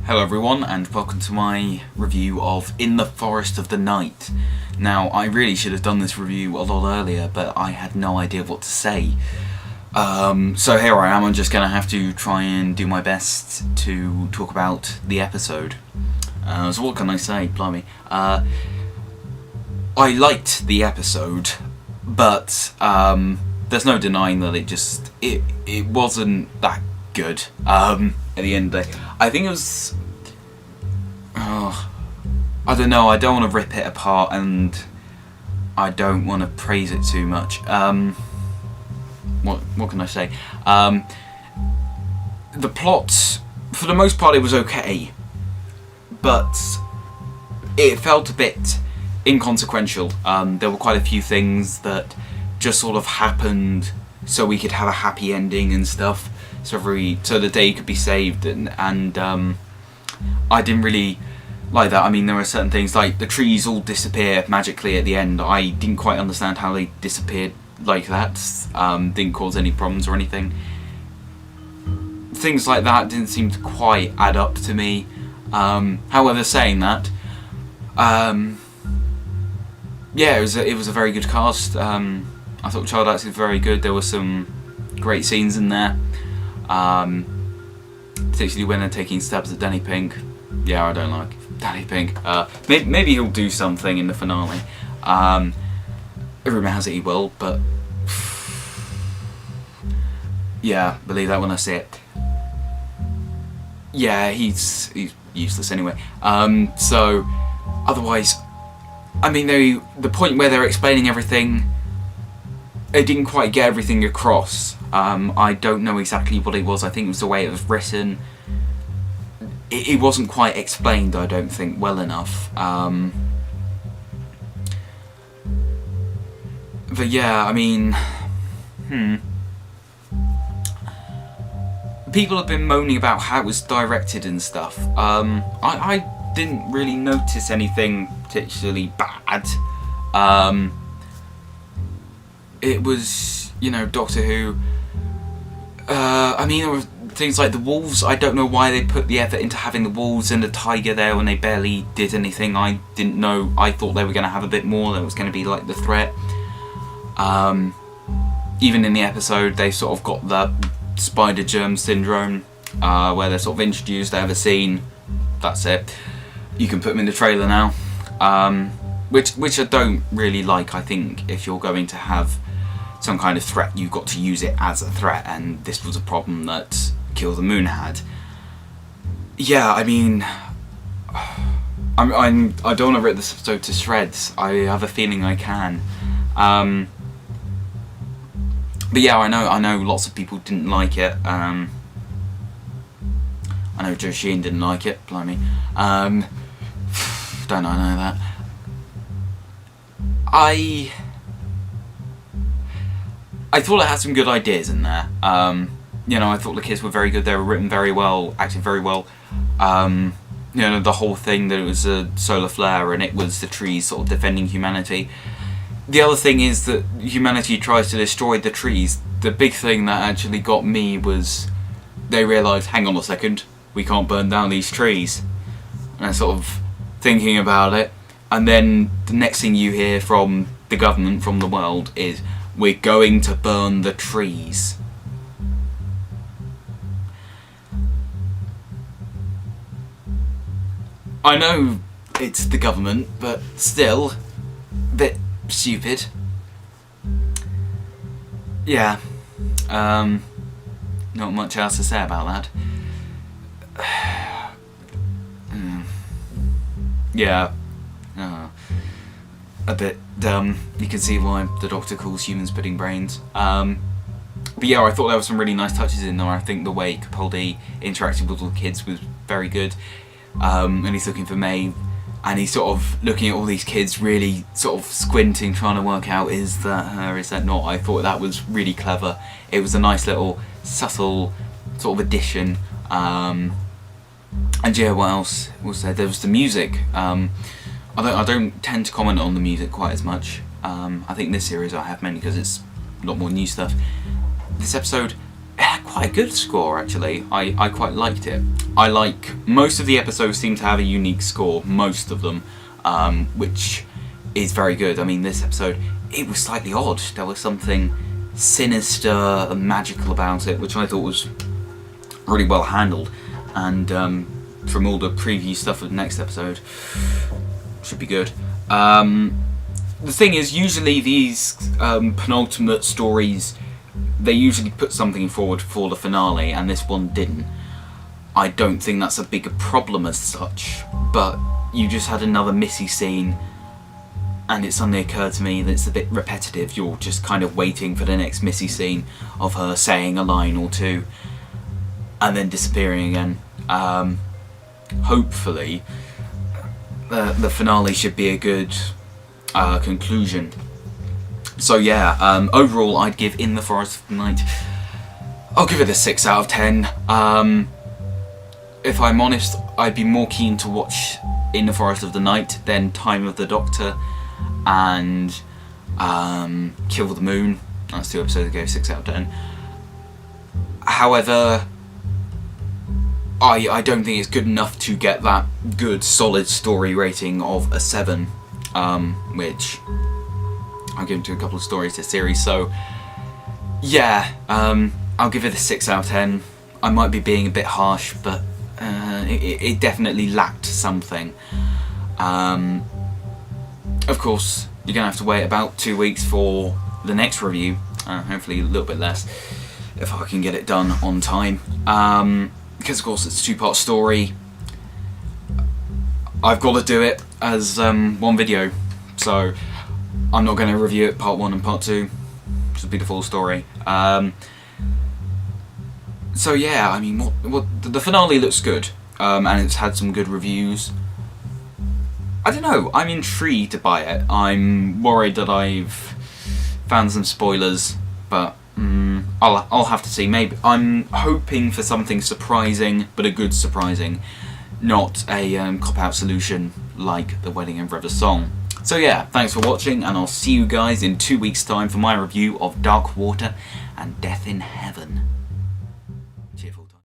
Hello everyone, and welcome to my review of In the Forest of the Night. Now, I really should have done this review a lot earlier, but I had no idea what to say. So here I am. I'm just going to have to try and do my best to talk about the episode. So what can I say? Blimey. I liked the episode, but there's no denying that it wasn't that good. At the end of the day, I think it was. I don't know. I don't want to rip it apart, and I don't want to praise it too much. What can I say? The plot, for the most part, it was okay, but it felt a bit inconsequential. There were quite a few things that just sort of happened so we could have a happy ending and stuff, so the day could be saved, and I didn't really like that. I mean, there were certain things like the trees all disappear magically at the end. I didn't quite understand how they disappeared like that. Didn't cause any problems or anything. Things like that didn't seem to quite add up to me. However, saying that, yeah, it was a very good cast. I thought child acting was very good. There were some great scenes in there, particularly when they're taking stabs at Danny Pink. Yeah, I don't like Danny Pink. Maybe he'll do something in the finale. Rumour has it he will, but yeah, believe that when I see it. Yeah, he's useless anyway. So otherwise, I mean, the point where they're explaining everything, it didn't quite get everything across. I don't know exactly what it was. I think it was the way it was written. It wasn't quite explained, I don't think, well enough. But yeah, I mean, people have been moaning about how it was directed and stuff. I didn't really notice anything particularly bad. It was, Doctor Who. I mean, there were things like the wolves. I don't know why they put the effort into having the wolves and the tiger there when they barely did anything. I didn't know. I thought they were going to have a bit more. That was going to be like the threat. Even in the episode, they sort of got the spider germ syndrome, where they're sort of introduced. They have a scene. That's it. You can put them in the trailer now, which I don't really like. I think if you're going to have some kind of threat, you've got to use it as a threat, and this was a problem that Kill the Moon had. Yeah, I mean, I don't want to rip this episode to shreds. I have a feeling I can. But yeah, I know lots of people didn't like it. I know Joe Sheen didn't like it, blimey. Don't know that. I thought it had some good ideas in there. I thought the kids were very good. They were written very well, acted very well. The whole thing that it was a solar flare and it was the trees sort of defending humanity. The other thing is that humanity tries to destroy the trees. The big thing that actually got me was they realised, hang on a second, we can't burn down these trees. And I'm sort of thinking about it, and then the next thing you hear from the government, from the world, is we're going to burn the trees. I know it's the government, but still, a bit stupid. Yeah. Not much else to say about that. Yeah. A bit dumb. You can see why the Doctor calls humans pudding brains. But yeah, I thought there were some really nice touches in there. I think the way Capaldi interacted with all the kids was very good. And he's looking for Maeve, and he's sort of looking at all these kids really sort of squinting, trying to work out, is that her, is that not? I thought that was really clever. It was a nice little subtle sort of addition. And yeah, what else was there? There was the music. I don't tend to comment on the music quite as much. I think this series I have mainly because it's a lot more new stuff. This episode, it had quite a good score actually. I quite liked it. Most of the episodes seem to have a unique score, most of them, which is very good. I mean, this episode, it was slightly odd. There was something sinister and magical about it, which I thought was really well handled. And from all the preview stuff of the next episode, should be good. The thing is, usually these penultimate stories, they usually put something forward for the finale, and this one didn't. I don't think that's a bigger problem as such, but you just had another Missy scene, and it suddenly occurred to me that it's a bit repetitive. You're just kind of waiting for the next Missy scene of her saying a line or two, and then disappearing again. Hopefully, the finale should be a good conclusion. So yeah, overall I'd give In the Forest of the Night, I'll give it a 6 out of 10. If I'm honest, I'd be more keen to watch In the Forest of the Night than Time of the Doctor and Kill the Moon. That's 2 episodes ago, 6 out of 10. However, I don't think it's good enough to get that good solid story rating of a 7, which I'm giving to a couple of stories this series. So yeah, I'll give it a 6 out of 10. I might be being a bit harsh, but it definitely lacked something. Of course, you're gonna have to wait about 2 weeks for the next review, hopefully a little bit less, if I can get it done on time. Because of course it's a 2-part story. I've got to do it as one video, so I'm not going to review it part 1 and part 2. This will be the full story. So yeah, I mean, the finale looks good, and it's had some good reviews. I don't know, I'm intrigued to buy it. I'm worried that I've found some spoilers, but I'll have to see. Maybe I'm hoping for something surprising, but a good surprising, not a cop-out solution like The Wedding and River Song. So yeah, thanks for watching, and I'll see you guys in 2 weeks' time for my review of Dark Water and Death in Heaven.